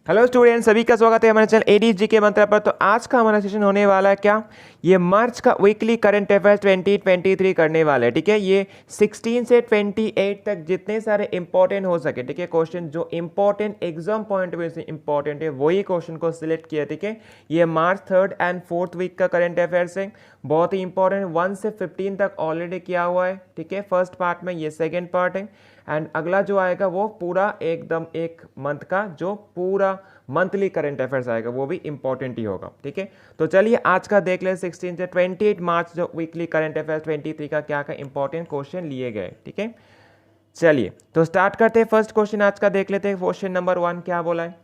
Hello student, सभी का स्वागत है हमारे चैनल एडीजी के मंत्र पर। तो आज का हमारा सेशन होने वाला है क्या, ये मार्च का वीकली करंट अफेयर्स 2023 करने वाला है। ठीक है, ये 16 से 28 तक जितने सारे इंपॉर्टेंट हो सके, ठीक है, क्वेश्चन जो important exam point of view से इंपॉर्टेंट है वही क्वेश्चन को सिलेक्ट किया। ठीक है, ये मार्च 3rd एंड 4th वीक का करंट अफेयर्स है, बहुत ही इंपॉर्टेंट। 1 से 15 तक ऑलरेडी किया हुआ है। ठीक है, फर्स्ट पार्ट में, ये सेकेंड पार्ट है एंड अगला जो आएगा वो पूरा एकदम एक मंथ का जो पूरा मंथली करंट अफेयर्स आएगा वो भी इंपॉर्टेंट ही होगा। ठीक है, तो चलिए आज का देख ले 16 से 28 मार्च जो वीकली करंट अफेयर्स 23 का क्या क्या इंपॉर्टेंट क्वेश्चन लिए गए। ठीक है, चलिए तो स्टार्ट करते हैं। फर्स्ट क्वेश्चन आज का देख लेते हैं। क्वेश्चन नंबर 1 क्या बोला है,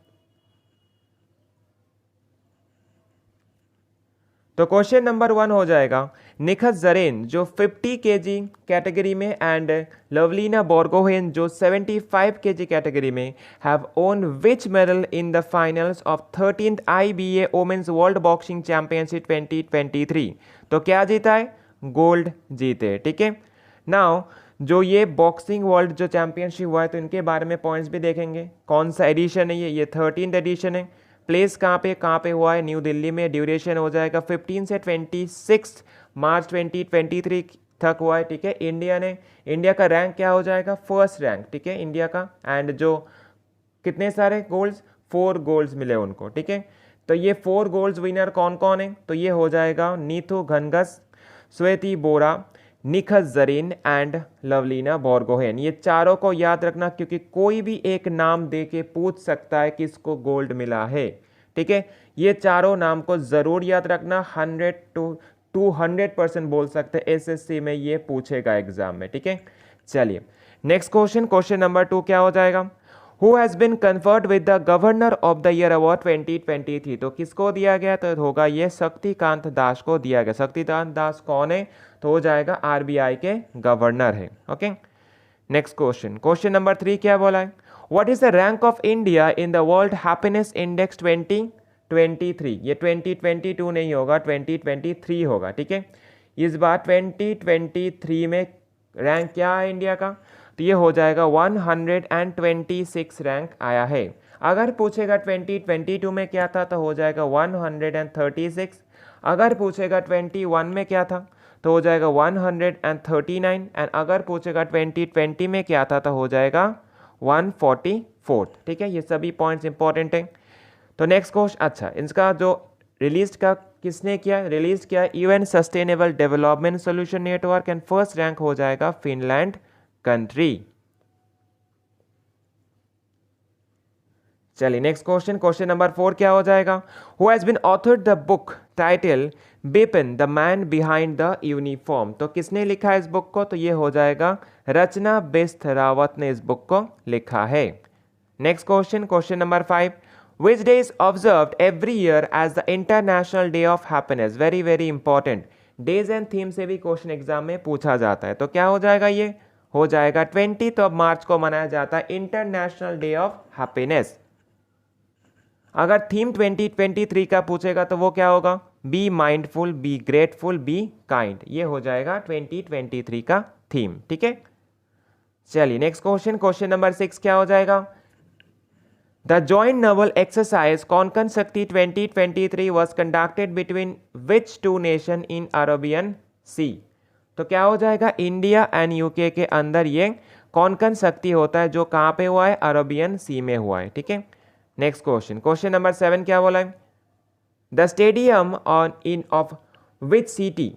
तो क्वेश्चन नंबर 1 हो जाएगा, निखत जरीन जो 50 केजी कैटेगरी में एंड लवलीना बोरगोहेन जो 75 केजी कैटेगरी में have won which medal in the finals of 13th IBA women's world boxing championship 2023। तो क्या जीता है, गोल्ड जीते। ठीक है, नाउ जो ये बॉक्सिंग वर्ल्ड जो चैंपियनशिप हुआ है तो इनके बारे में पॉइंट्स भी देखेंगे। कौन सा एडिशन है ये 13th एडिशन है। प्लेस कहाँ पे हुआ है, न्यू दिल्ली में। ड्यूरेशन हो जाएगा 15 से 26 मार्च 2023 तक हुआ है। ठीक है, इंडिया का रैंक क्या हो जाएगा, फर्स्ट रैंक। ठीक है, इंडिया का। एंड जो कितने सारे गोल्ड्स, 4 गोल्ड्स मिले उनको। ठीक है, तो ये 4 गोल्ड्स विनर कौन कौन है, तो ये हो जाएगा नीतू घनघस, श्वेती बोरा, निखत जरीन एंड लवलीना बोरगोहेन। ये चारों को याद रखना क्योंकि कोई भी एक नाम दे के पूछ सकता है किसको गोल्ड मिला है। ठीक है, ये चारों नाम को जरूर याद रखना। 100 to 200% बोल सकते हैं, एसएससी में ये पूछेगा एग्जाम में। ठीक है, चलिए नेक्स्ट क्वेश्चन, क्वेश्चन नंबर 2 क्या हो जाएगा, who has been conferred with the governor of the year award 2023। तो किसको दिया गया, तो होगा ये शक्तिकांत दास को दिया गया। शक्तिकांत दास कौन है, तो हो जाएगा आरबीआई के गवर्नर है। Okay, next question, question number 3 क्या बोला है, what is the rank of India in the world happiness index 2023। ये 2022 नहीं होगा, 2023 होगा। ठीक है, इस बार 2023 में रैंक क्या है इंडिया का, तो ये हो जाएगा 126 रैंक आया है। अगर पूछेगा 2022 में क्या था तो हो जाएगा 136। अगर पूछेगा 21 में क्या था तो हो जाएगा 139 एंड अगर पूछेगा 2020 में क्या था तो हो जाएगा 144। ठीक है, ये सभी पॉइंट्स इंपॉर्टेंट हैं। तो नेक्स्ट क्वेश्चन, अच्छा इसका जो रिलीज का किसने किया, रिलीज किया UN sustainable development solution network and first rank हो जाएगा फिनलैंड कंट्री। चलिए नेक्स्ट क्वेश्चन, क्वेश्चन नंबर 4 क्या हो जाएगा, who has been authored the book title Bipin the man behind the uniform. तो किसने लिखा है इस बुक को, तो ये हो जाएगा रचना बिस्त रावत ने इस बुक को लिखा है। Next question, question number 5, which day is observed every year as the international day of happiness. Very very important, days and theme से भी क्वेश्चन एग्जाम में पूछा जाता है। तो क्या हो जाएगा, ये हो जाएगा 20 मार्च को मनाया जाता है इंटरनेशनल डे ऑफ हैप्पीनेस। अगर थीम 2023 का पूछेगा तो वो क्या होगा, be mindful, be grateful, be kind. ये हो जाएगा 2023 का थीम। ठीक है, चलिए नेक्स्ट क्वेश्चन, क्वेश्चन नंबर 6 क्या हो जाएगा, the joint naval exercise Konkan Shakti 2023 was conducted between which 2 nation in Arabian sea. तो क्या हो जाएगा, इंडिया एंड यूके के अंदर ये कोंकण शक्ति होता है जो कहाँ पे हुआ है, अरेबियन सी में हुआ है। ठीक है, नेक्स्ट क्वेश्चन, क्वेश्चन नंबर 7 क्या बोला है, the stadium of which city,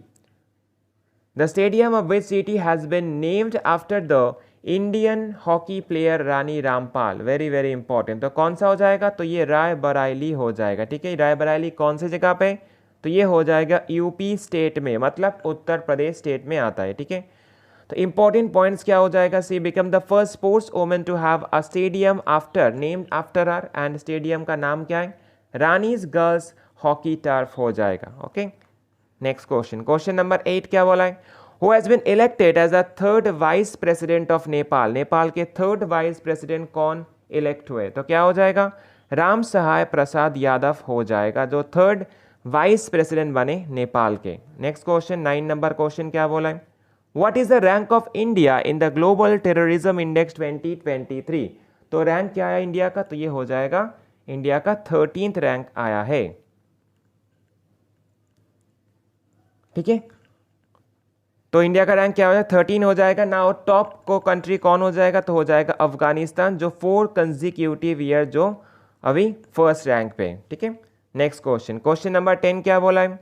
the stadium of which city has been named after the Indian hockey player Rani Rampal. Very very important, तो कौन सा हो जाएगा, तो ये रायबरेली हो जाएगा। ठीक है, रायबरेली कौन सी जगह पे, तो ये हो जाएगा यूपी स्टेट में, मतलब उत्तर प्रदेश स्टेट में आता है। ठीक है, तो इंपॉर्टेंट पॉइंट्स क्या हो जाएगा, she become the first sports women to have a stadium after named after her and stadium का नाम क्या है, रानीज गर्ल्स हॉकी टर्फ हो जाएगा। Okay, next question, question number 8 क्या बोला है, who has been elected as a 3rd vice president of Nepal. Nepal के 3rd वाइस प्रेसिडेंट कौन इलेक्ट हुए, तो क्या हो जाएगा, राम सहाय प्रसाद यादव हो जाएगा जो 3rd वाइस प्रेसिडेंट बने नेपाल के। नेक्स्ट क्वेश्चन 9 नंबर क्वेश्चन क्या बोला है, what is the rank of India in the global terrorism index 2023। तो रैंक क्या है इंडिया का, तो ये हो जाएगा इंडिया का 13th रैंक आया है। ठीक है, तो इंडिया का रैंक क्या हो जाएगा, 13 हो जाएगा ना। टॉप को कंट्री कौन हो जाएगा, तो हो जाएगा अफगानिस्तान, जो 4 कंसेक्यूटिव ईयर जो अभी फर्स्ट रैंक पे। ठीक है, नेक्स्ट क्वेश्चन, क्वेश्चन नंबर 10 क्या बोला है,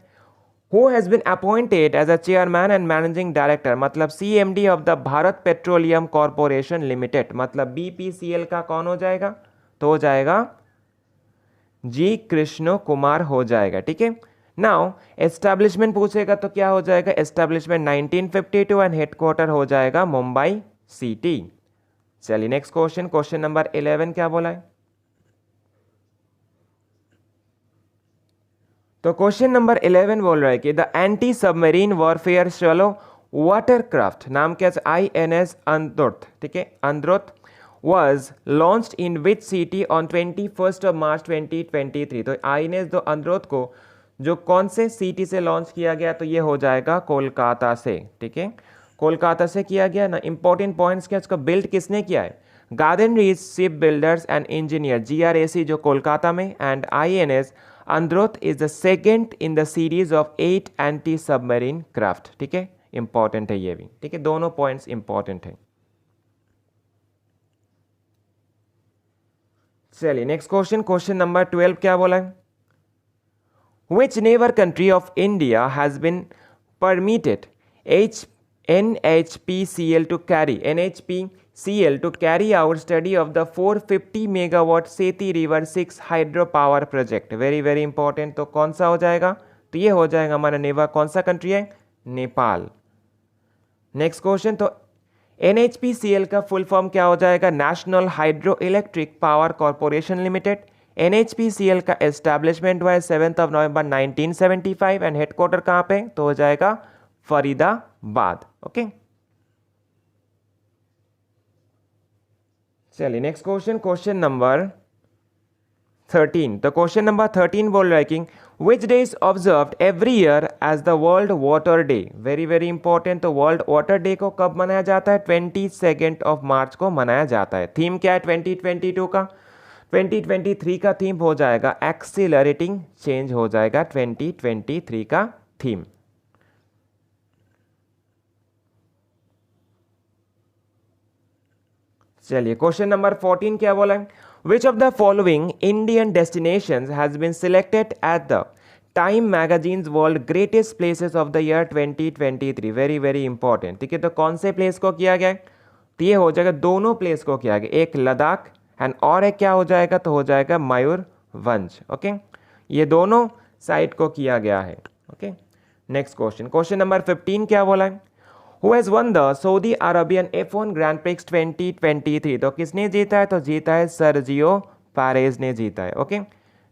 who has been appointed as a chairman and managing director, मतलब CMD of the Bharat petroleum corporation limited, मतलब BPCL का कौन हो जाएगा, तो हो जाएगा जी कृष्ण कुमार हो जाएगा। ठीक है, नाउ एस्टैब्लिशमेंट पूछेगा तो क्या हो जाएगा, एस्टैब्लिशमेंट 1952 एंड हेडक्वार्टर हो जाएगा मुंबई सिटी। चलिए नेक्स्ट क्वेश्चन, क्वेश्चन नंबर 11 क्या बोला है, तो क्वेश्चन नंबर 11 बोल रहा है कि the anti submarine warfare shallow watercraft, नाम क्या है, INS अंद्रुत। ठीक है, अंद्रुत was launched in which city on 21st of March 2023। तो INS दो अंद्रुत को जो कौन से सिटी से लॉन्च किया गया, तो ये हो जाएगा कोलकाता से। ठीक है, कोलकाता से किया गया ना। इंपॉर्टेंट पॉइंट्स क्या, इसका बिल्ड किसने किया है, Garden Reach Ship Builders and Engineer GRAC जो कोलकाता में, and INS Androth is the second in the series of 8 anti submarine craft. ठीक है, इंपॉर्टेंट है ये भी। ठीक है, दोनों पॉइंट्स इंपॉर्टेंट है। चलिए नेक्स्ट क्वेश्चन, क्वेश्चन नंबर 12 क्या बोला है, which neighbor country of India has been permitted NHPCL to carry out study of the 450 megawatt Seti River 6 hydropower project। Very very important, तो कौन सा हो जाएगा, तो ये हो जाएगा हमारा नेवा, कौन सा कंट्री है, नेपाल। नेक्स्ट क्वेश्चन, तो NHPCL का फुल फॉर्म क्या हो जाएगा, national hydro electric power corporation limited. NHPCL का एस्टैब्लिशमेंट हुआ है 7 नवंबर 1975 एंड हेडक्वार्टर कहाँ पे, तो हो जाएगा फरीदाबाद। ओके, चलिए नेक्स्ट क्वेश्चन, क्वेश्चन नंबर 13। तो क्वेश्चन नंबर 13 बोल रहा है कि which day is observed every year as the world water day. Very very important, तो वर्ल्ड वाटर डे को कब मनाया जाता है, 22 ऑफ मार्च को मनाया जाता है। थीम क्या है 2022 का, 2023 का थीम हो जाएगा एक्सीलरेटिंग चेंज हो जाएगा 2023 का थीम। चलिए क्वेश्चन नंबर 14 क्या बोला है, which of the following Indian destinations has been selected at the Time magazine's world greatest places of the year 2023। Very very important. ठीक है, तो कौन से प्लेस को किया गया है, तो ये हो जाएगा दोनों प्लेस को किया गया, एक लद्दाख एंड और एक क्या हो जाएगा, तो हो जाएगा मयूरभंज। ओके, ये दोनों साइट को किया गया है। Okay, next question, question number 15 क्या बोला है, who has won the Saudi Arabian F1 grand prix 2023। तो किसने जीता है, तो जीता है सर्जियो पेरेज ने जीता है। Okay,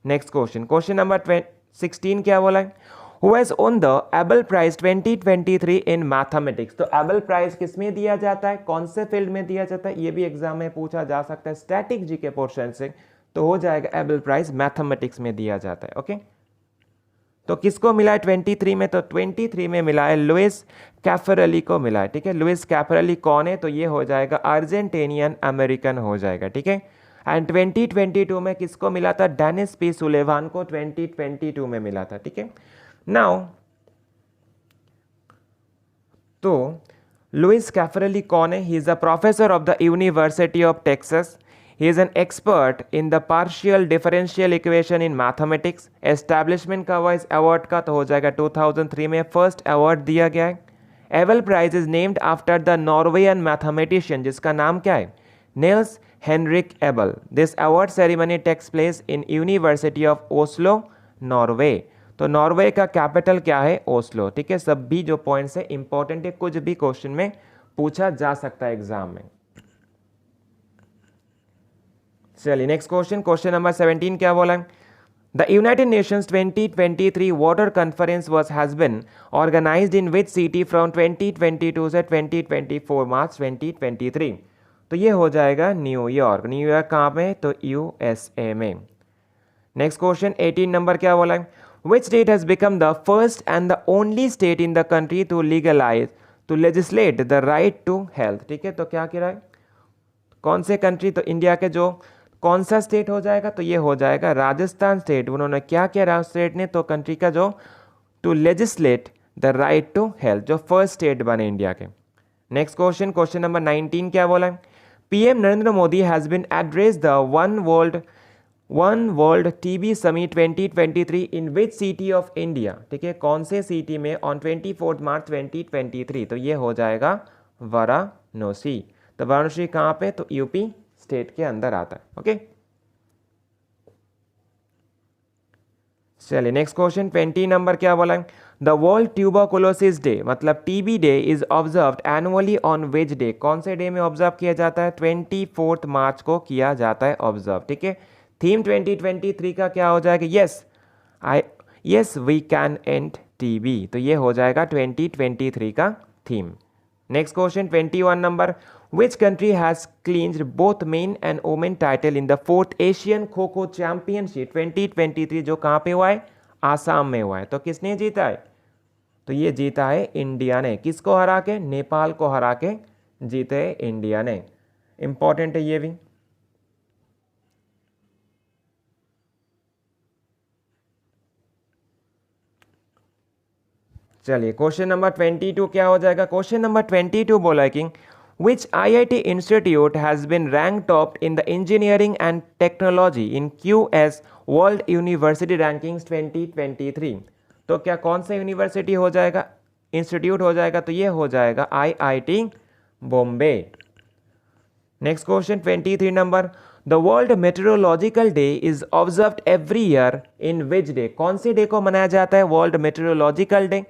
next question, question number 16 क्या बोला है, who has won the Abel prize 2023 in mathematics. तो एबल प्राइज किस में दिया जाता है, कौन से फील्ड में दिया जाता है, ये भी एग्जाम में पूछा जा सकता है स्टैटिक जी के पोर्शन से, तो हो जाएगा एबल प्राइज मैथमेटिक्स में दिया जाता है। ओके, तो किसको मिला है 23 में, तो 23 में मिला है लुइस कैफरेली को मिला है। ठीक है, लुइस कैफरेली कौन है, तो ये हो जाएगा अर्जेंटीनियन अमेरिकन हो जाएगा। ठीक है, एंड 2022 में किसको मिला था, डेनिस पी सुलेवान को 2022 में मिला था। ठीक है, नाउ तो लुइस कैफरेली कौन है, he is a professor of the university of Texas. He is an expert in the partial differential equation in mathematics। Establishment का वाइज अवार्ड का तो हो जाएगा 2003 में फर्स्ट अवार्ड दिया गया है। Abel prize is named after the Norwegian mathematician जिसका नाम क्या है, Niels Henrik Abel. This award ceremony takes place in University of Oslo, Norway. तो नॉर्वे का कैपिटल क्या है, ओस्लो। ठीक है, सब भी जो पॉइंट्स है इंपॉर्टेंट है, कुछ भी क्वेश्चन में पूछा जा सकता है एग्जाम में। चलिए नेक्स्ट क्वेश्चन, क्वेश्चन नंबर 17 क्या बोला, the United Nations 2023 water conference has been organised in which city from 2022 से 2024 मार्च 2023। तो ये हो जाएगा न्यूयॉर्क। न्यूयॉर्क कहाँ पे, तो USA में। नेक्स्ट क्वेश्चन 18 नंबर क्या बोला, which state has become the first and the only state in the country to legalise to legislate the right to health. ठीक है, तो क्या कह रहा है, कौन से कंट्री, तो इंडिया के जो कौन सा स्टेट हो जाएगा? तो ये हो जाएगा राजस्थान स्टेट। उन्होंने क्या किया स्टेट ने? तो कंट्री का जो to legislate the right to health, जो फर्स्ट स्टेट बने इंडिया के। नेक्स्ट क्वेश्चन, क्वेश्चन नंबर 19 क्या बोला है? PM Narendra Modi has been address the one world TB summit 2023 in which city of India? ठीक है, कौन से सिटी में ऑन 24 मार्च 2023? तो ये हो जाएगा वाराणसी। तो वाराणसी कहाँ पे? तो यूपी स्टेट के अंदर आता है। ओके, चलिए नेक्स्ट क्वेश्चन 20 नंबर क्या बोला है? द वर्ल्ड ट्यूबरकुलोसिस डे मतलब TB day is observed annually on which day? कौन से डे में ऑब्जर्व किया जाता है? 24 मार्च को किया जाता है ऑब्जर्व। ठीक है, थीम 2023 का क्या हो जाएगा? Yes we can end TB. तो ये हो जाएगा 2023 का थीम। Next question 21 number, which country has clinched both men and women title in the 4th Asian kho kho championship 2023, जो कहाँ पे हुआ है? आसाम में हुआ है। तो किसने जीता है? तो ये जीता है इंडिया ने। किसको हरा के? नेपाल को हरा के जीते इंडिया ने। इंपॉर्टेंट है ये भी। चलिए क्वेश्चन नंबर 22 क्या हो जाएगा? क्वेश्चन नंबर 22 बोला है कि which IIT institute has been ranked top in the engineering and technology in QS World University Rankings 2023? तो क्या कौन सा यूनिवर्सिटी हो जाएगा? इंस्टीट्यूट हो जाएगा। तो ये हो जाएगा IIT Bombay. Next question 23 number, the world meteorological day is observed every year in which day? कौन से डे को मनाया जाता है वर्ल्ड मेट्रोलॉजिकल डे?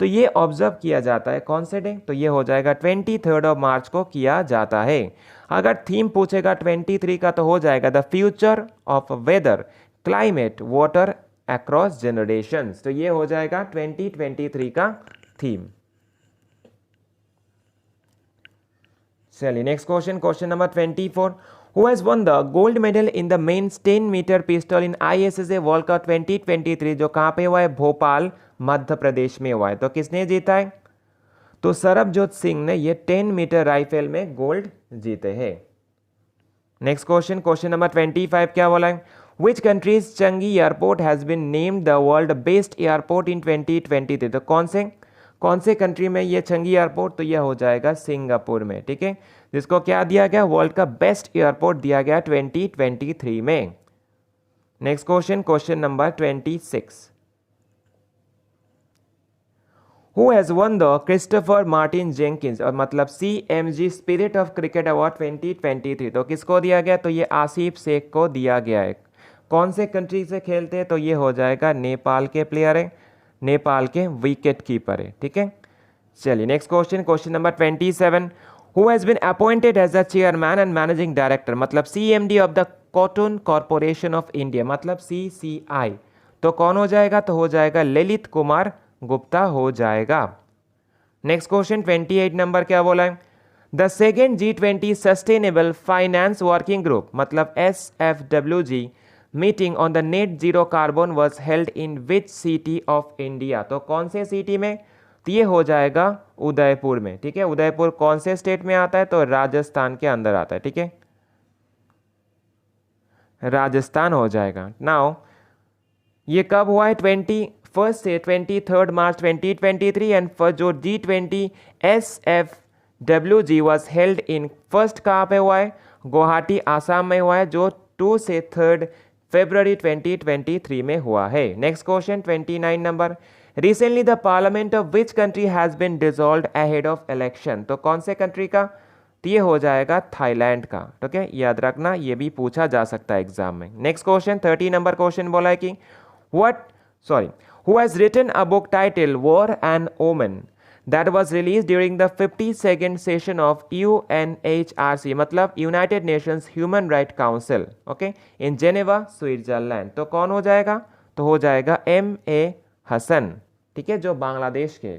तो ये ऑब्जर्व किया जाता है कौन से डे? तो ये हो जाएगा 23 मार्च को किया जाता है। अगर थीम पूछेगा 23 का तो हो जाएगा the future of weather climate water across generations. तो ये हो जाएगा 2023 का थीम। चलिए next question, question number 24, who has won the gold medal in the men's 10 metre pistol in ISSA world cup 2023, जो कहाँ पे हुआ है? भोपाल मध्य प्रदेश में हुआ है। तो किसने जीता है? तो सरबजोत सिंह ने ये 10 मीटर राइफल में गोल्ड जीते हैं। नेक्स्ट क्वेश्चन, क्वेश्चन नंबर 25 क्या बोला है? Which country's Changi airport has been named the world best airport in 2023? तो कौन से कंट्री में ये चंगी एयरपोर्ट? तो यह हो जाएगा सिंगापुर में। ठीक है, जिसको क्या दिया गया? वर्ल्ड का बेस्ट एयरपोर्ट दिया गया 2023 में। Next question, question number 26, who has won the Christopher Martin Jenkins और मतलब CMG spirit of cricket award 2023? तो किसको दिया गया? तो ये आसिफ शेख को दिया गया है। कौन से कंट्री से खेलते हैं? तो ये हो जाएगा नेपाल के प्लेयर है, नेपाल के विकेट कीपर है। ठीक है, चलिए next question, question number 27, who has been appointed as the chairman and managing director मतलब CMD of the cotton corporation of India मतलब CCI? तो कौन हो जाएगा? तो हो जाएगा ललित कुमार गुप्ता हो जाएगा। नेक्स्ट क्वेश्चन 28 नंबर क्या बोला है? The second G20 sustainable finance working group मतलब SFWG meeting on the net zero carbon was held in which city of India? तो कौन से सिटी में? तो ये हो जाएगा उदयपुर में। ठीक है, उदयपुर कौन से स्टेट में आता है? तो राजस्थान के अंदर आता है। ठीक है, राजस्थान हो जाएगा। नाउ ये कब हुआ है? 21 से 23 मार्च 2023 एंड फर्स्ट जो G20 SFWG was held in first कहाँ पे हुआ है? गुवाहाटी आसाम में हुआ है, जो 2 से 3 फरवरी 2023 में हुआ है। Next question 29 number, recently the parliament of which country has been dissolved ahead of election? तो कौन से कंट्री का? तो ये हो जाएगा थाईलैंड का। ठीक है, याद रखना, ये भी पूछा जा सकता है एग्जाम में। नेक्स्ट क्वेश्चन 30 नंबर क्वेश्चन बोला है कि who has written a book titled War and Omen that was released during the 52nd session of UNHRC मतलब United Nations human right council okay in Geneva Switzerland? तो कौन हो जाएगा? तो हो जाएगा MA हसन। ठीक है, जो बांग्लादेश के।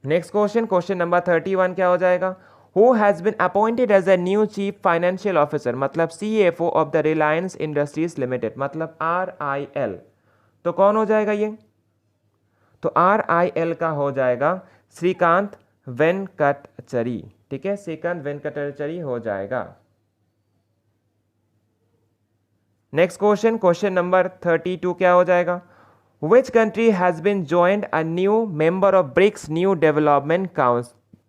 नेक्स्ट क्वेश्चन, क्वेश्चन नंबर 31 क्या हो जाएगा? Who has been appointed as a new chief financial officer मतलब CFO of the Reliance industries limited मतलब RIL? तो कौन हो जाएगा ये? तो RIL का हो जाएगा श्रीकांत वेंकटचरी। ठीक है, श्रीकांत वेंकटचरी हो जाएगा। नेक्स्ट क्वेश्चन, क्वेश्चन नंबर 32 क्या हो जाएगा? Which country has been joined a new member of BRICS new development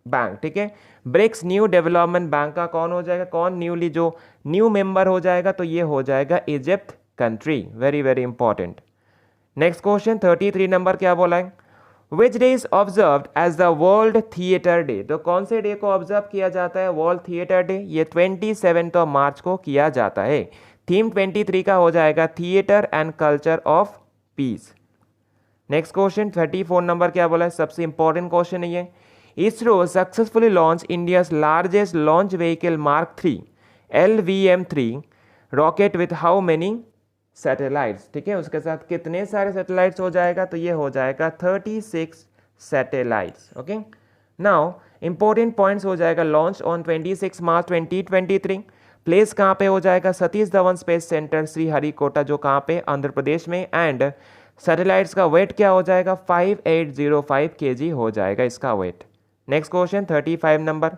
bank, ठीक है, ब्रिक्स न्यू डेवलपमेंट बैंक का कौन हो जाएगा, कौन न्यूली जो न्यू मेंबर हो जाएगा, तो ये हो जाएगा Egypt country, very very important. Next question 33 number क्या बोला है? Which day is observed as the world theatre day, तो कौन से डे को ऑब्जर्व किया जाता है वर्ल्ड थिएटर डे? ये 27 मार्च को किया जाता है। थीम 23 का हो जाएगा theatre and culture of peace. Next question 34 number क्या बोला है? सबसे इंपॉर्टेंट क्वेश्चन है ये। ISRO successfully launch India largest launch vehicle mark 3 LVM-3 rocket with how many satellites, ठीक है, उसके साथ कितने सारे सैटेलाइट्स हो जाएगा, तो ये हो जाएगा 36 satellites. Okay, now important points हो जाएगा। लॉन्च ऑन 26 मार्च 2023, प्लेस कहाँ पे हो जाएगा? सतीश धवन स्पेस सेंटर श्रीहरिकोटा, जो कहाँ पे? आंध्र प्रदेश में। एंड सैटेलाइट्स का वेट क्या हो जाएगा? 5805 kg हो जाएगा इसका weight. Next question 35 number,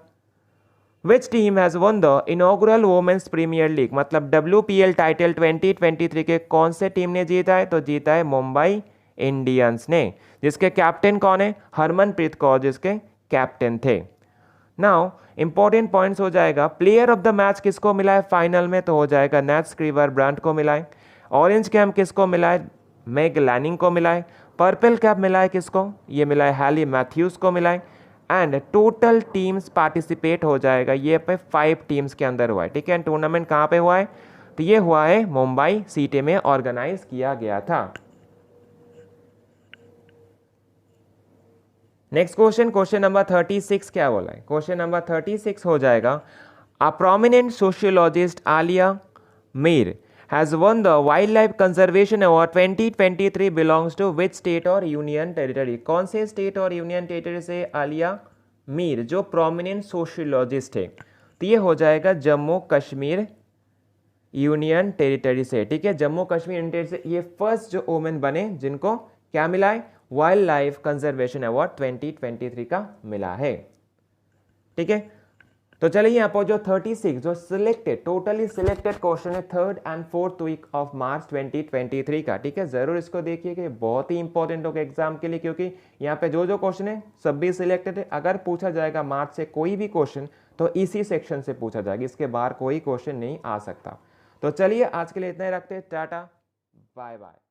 which team has won the inaugural women's premier league, मतलब WPL टाइटल 2023 के कौन से टीम ने जीता है? तो जीता है मुंबई इंडियंस ने, जिसके कैप्टन कौन है? हरमनप्रीत कौर, जिसके कैप्टन थे। नाउ इंपॉर्टेंट पॉइंट्स हो जाएगा। प्लेयर ऑफ द मैच किसको मिला है फाइनल में? तो हो जाएगा नेट स्क्रीवर ब्रांड को मिला है। ऑरेंज कैप किसको मिला है? मैग लैनिंग को मिला है। पर्पल कैप मिला है किसको? ये मिला है हैली मैथ्यूज को मिला है। एंड टोटल टीम्स पार्टिसिपेट हो जाएगा ये पे 5 टीम्स के अंदर हुआ है, ठीक है। टूर्नामेंट कहाँ पे हुआ है? तो ये हुआ है मुंबई सिटी में ऑर्गेनाइज किया गया था। नेक्स्ट क्वेश्चन, क्वेश्चन नंबर 36 क्या बोला है? क्वेश्चन नंबर 36 हो जाएगा, a prominent sociologist Alia Mir has won the Wildlife Conservation Award 2023 belongs to which state और यूनियन टेरिटरी? कौन से स्टेट और यूनियन टेरिटरी से आलिया मीर जो प्रोमिनेंट सोशियोलॉजिस्ट है, तो ये हो जाएगा जम्मू कश्मीर यूनियन टेरिटरी से, ठीक है। जम्मू कश्मीर यूनियन टेरिटरी से ये फर्स्ट जो वोमेन बने जिनको क्या मिला है? वाइल्ड लाइफ कंजर्वेशन अवार्ड 2023 का मिला है, ठीक है। तो चलिए यहाँ पर जो 36 जो सिलेक्टेड टोटली सिलेक्टेड क्वेश्चन है 3rd and 4th week of March 2023 का, ठीक है। जरूर इसको देखिए कि बहुत ही इंपॉर्टेंट होगा एग्जाम के लिए, क्योंकि यहाँ पे जो जो क्वेश्चन है सब भी सिलेक्टेड है। अगर पूछा जाएगा मार्च से कोई भी क्वेश्चन तो इसी सेक्शन से पूछा जाएगा, इसके बाहर कोई क्वेश्चन नहीं आ सकता। तो चलिए आज के लिए इतना ही रखते हैं, टाटा बाय बाय।